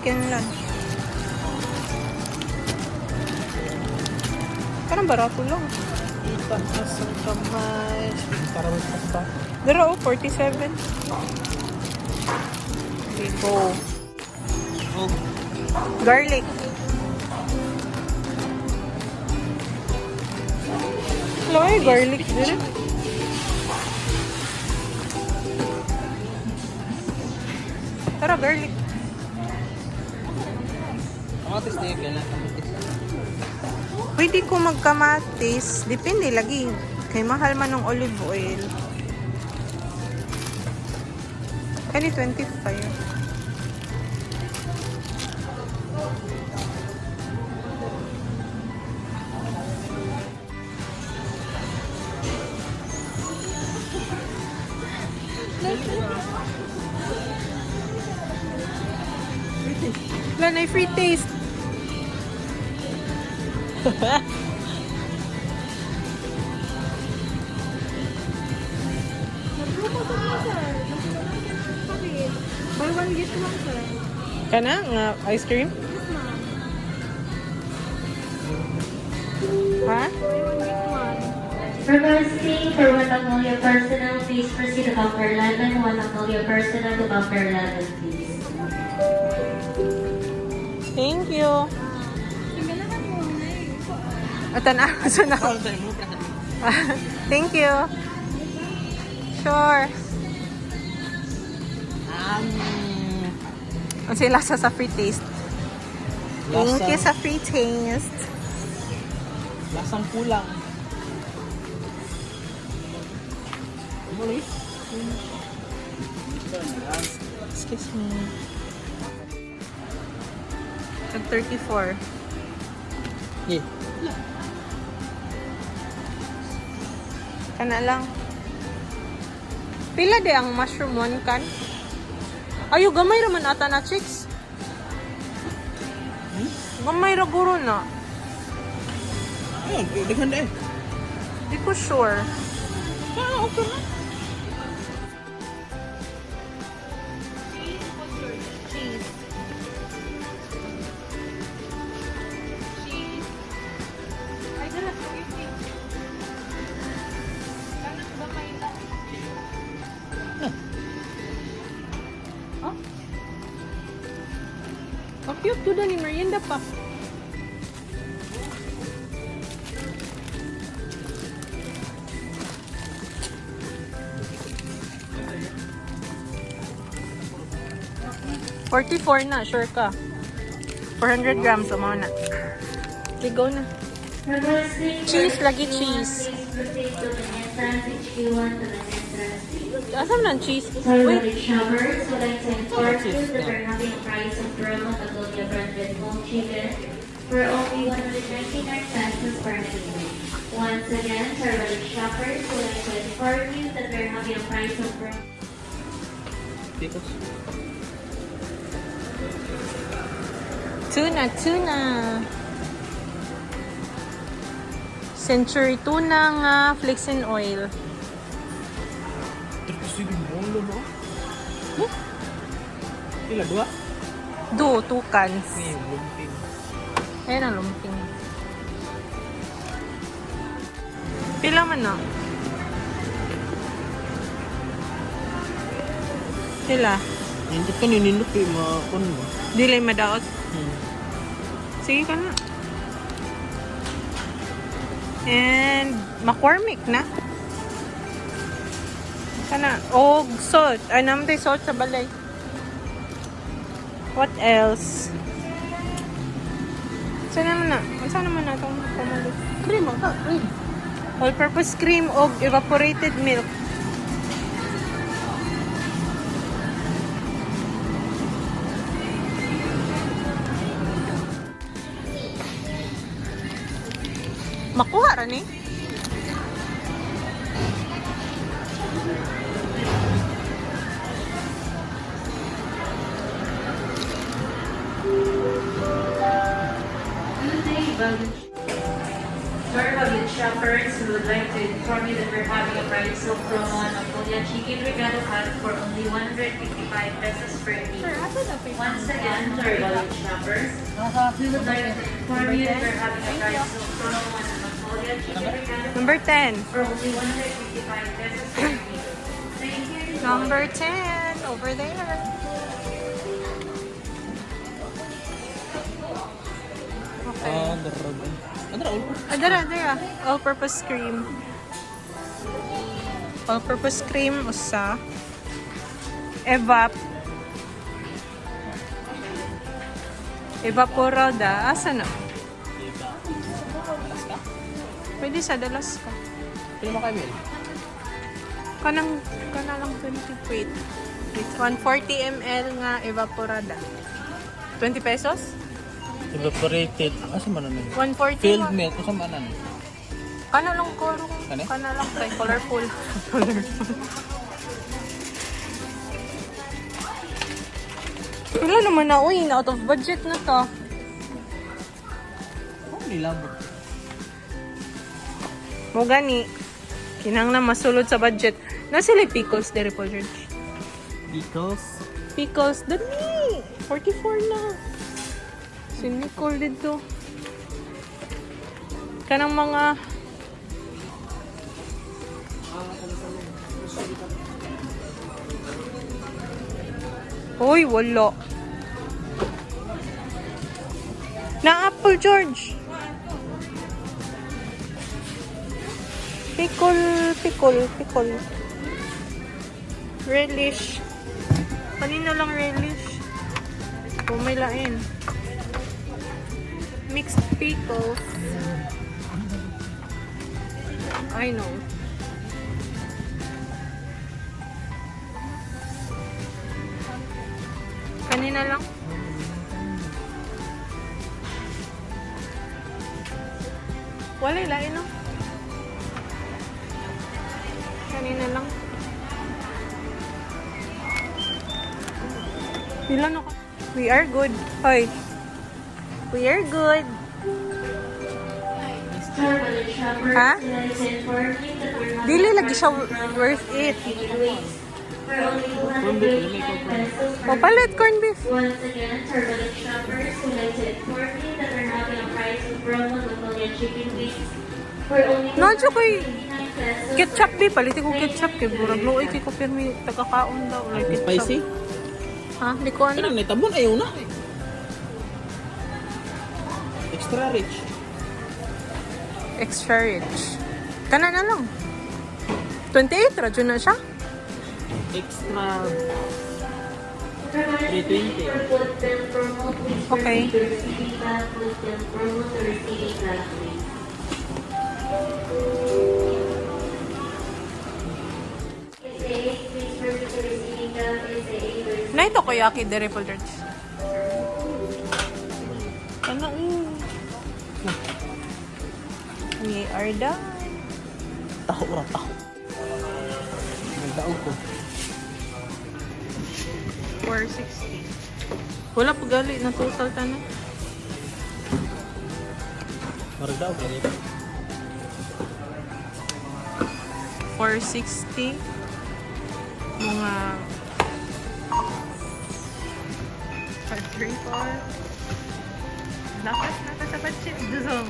ang kinlan. Parang barato lang. Itaas ang kamay. Para magpasta. Dara oh, 47. Okay, go. Oh. Garlic. Hello, garlic din. Tara, garlic. Kamatis na yun. Kailan kamatis. Pwede ko magkamatis. Depende lagi. Kay mahal man ng olive oil. Kani 25. Wala na free taste. Buy one, get one, sir. Kana nga ice cream? Ha? Buy one, get one. Reversing for 1 Magnolia personal, please proceed to counter 11. 1 Magnolia personal to counter 11, please. Thank you. Tinggalan mo na eh. Atan na. Thank you. Sure. Ang sila sa free taste. Thank you sa free taste. Lasang kulang. Umuloy. Excuse me. Tag 34. Yeah. Kana lang. Pila de ang mushroom one can? Ayo gamay raman ata na chicks. Gamay ra guro na. Ayun, daghan na eh. Di ko sure. Okay na. Cheese. Ay, dala ko yung gamay na. Oh? Ang cute ko ni merienda pa. $44 na, sure ka. 400 grams, umaw na. Okay, go na. Reversing Cheese, for lagi cheese. please proceed to the entrance, HQ1 to the entrance. Asam ng cheese? Sorry, Wait. Wait. Shoppers would like to inform you that we're having a price of promo Magnolia branded whole chicken for only 199 pesos per kilo. Once again, Charlotte shoppers would like to inform you that we're having a price of promo. Pesos. Tuna. Century tuna nga, flakes and oil. Terus yung bolo mo. Pila, dua? 2 cans. Ini lumping. Ayan ang lumping. Pila man na? Pila? Nindot ka nindot eh, makon mo. Dili madaot. Sige ka na. And McCormick na. Kana. O salt. Ay naman tayo salt sa balay. What else? Saan naman na? Saan naman na itong pamalit? Cream, ka, cream. All-purpose cream o evaporated milk. Makuha ra ni. Sorry about the shoppers, we would like to inform you that we're having a price of promo on Mongolia chicken regado cut for only 155 pesos per meal. Once again, to our valued shoppers, we would like to inform you that we're having a price of promo on Mongolia chicken regado Number 10. for only 155 pesos per meal. Thank you. Number 10. Over there. Okay. Adara. All-purpose cream. All-purpose cream, usa. Evaporada. Asa na? Pwede sa dalas ka. Pili mo kayo, Mel? Kana lang 20. Wait. 140 ml nga evaporada. 20 pesos? Evaporated. Asa man na? 140 Filled wa- milk. Asa man na? Kana lang ko. Kani? Kana lang kay colorful. Colorful. Wala naman na, uy, out of budget na to. Oh, nilabot. Mo gani, kinang na masulod sa budget. Na sila pickles, dere po, George. Pickles, dali! 44 na. Si Nicole dito. Kanang mga... Uy, wala. Na apple, George. Pickle. Relish. Kanina lang relish. Pumilain. Mixed pickles. I know. Kanina lang. Wala ilain, no? Kanina lang. Pila na ka? We are good. Hoy. We are good. Ha? Dili lagi siya worth it. Papalit corn beef. Once again, turbulent shoppers would like to inform you that we're having a price of promo Mongolia chicken wings for only Nadyo ko'y 59 pesos. ketchup di. Palitin ko ketchup kay burag loy kay ko pirmi tagakaon daw. Like ketchup. Spicy? Ha? Di ko ano. Kanang nitabon, ayaw na. Extra rich. Extra rich. Kana na lang. 28 radyo na siya. Extra Reminder 320. for food bill promo, please Okay. proceed to receiving bag. Food bill promo to receiving bag, please. SA, please proceed to receiving bag. SA, to Na ito ko yaki dere po George. Kana We are done. Taho ra taho. Nagdaog ko. 460. Wala pa gali na total tanan. Maragdaog lagi. 460. Mga 534. Lakas na sa budget duzong.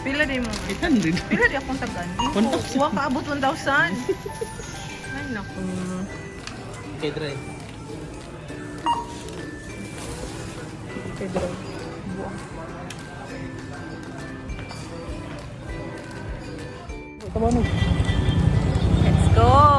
Pila din mo? 800. Pila di akong tagan. 1,000. Huwag kaabot 1,000. Ay, naku. Okay, dry. Pedro. Buwang. Tama no. Let's go!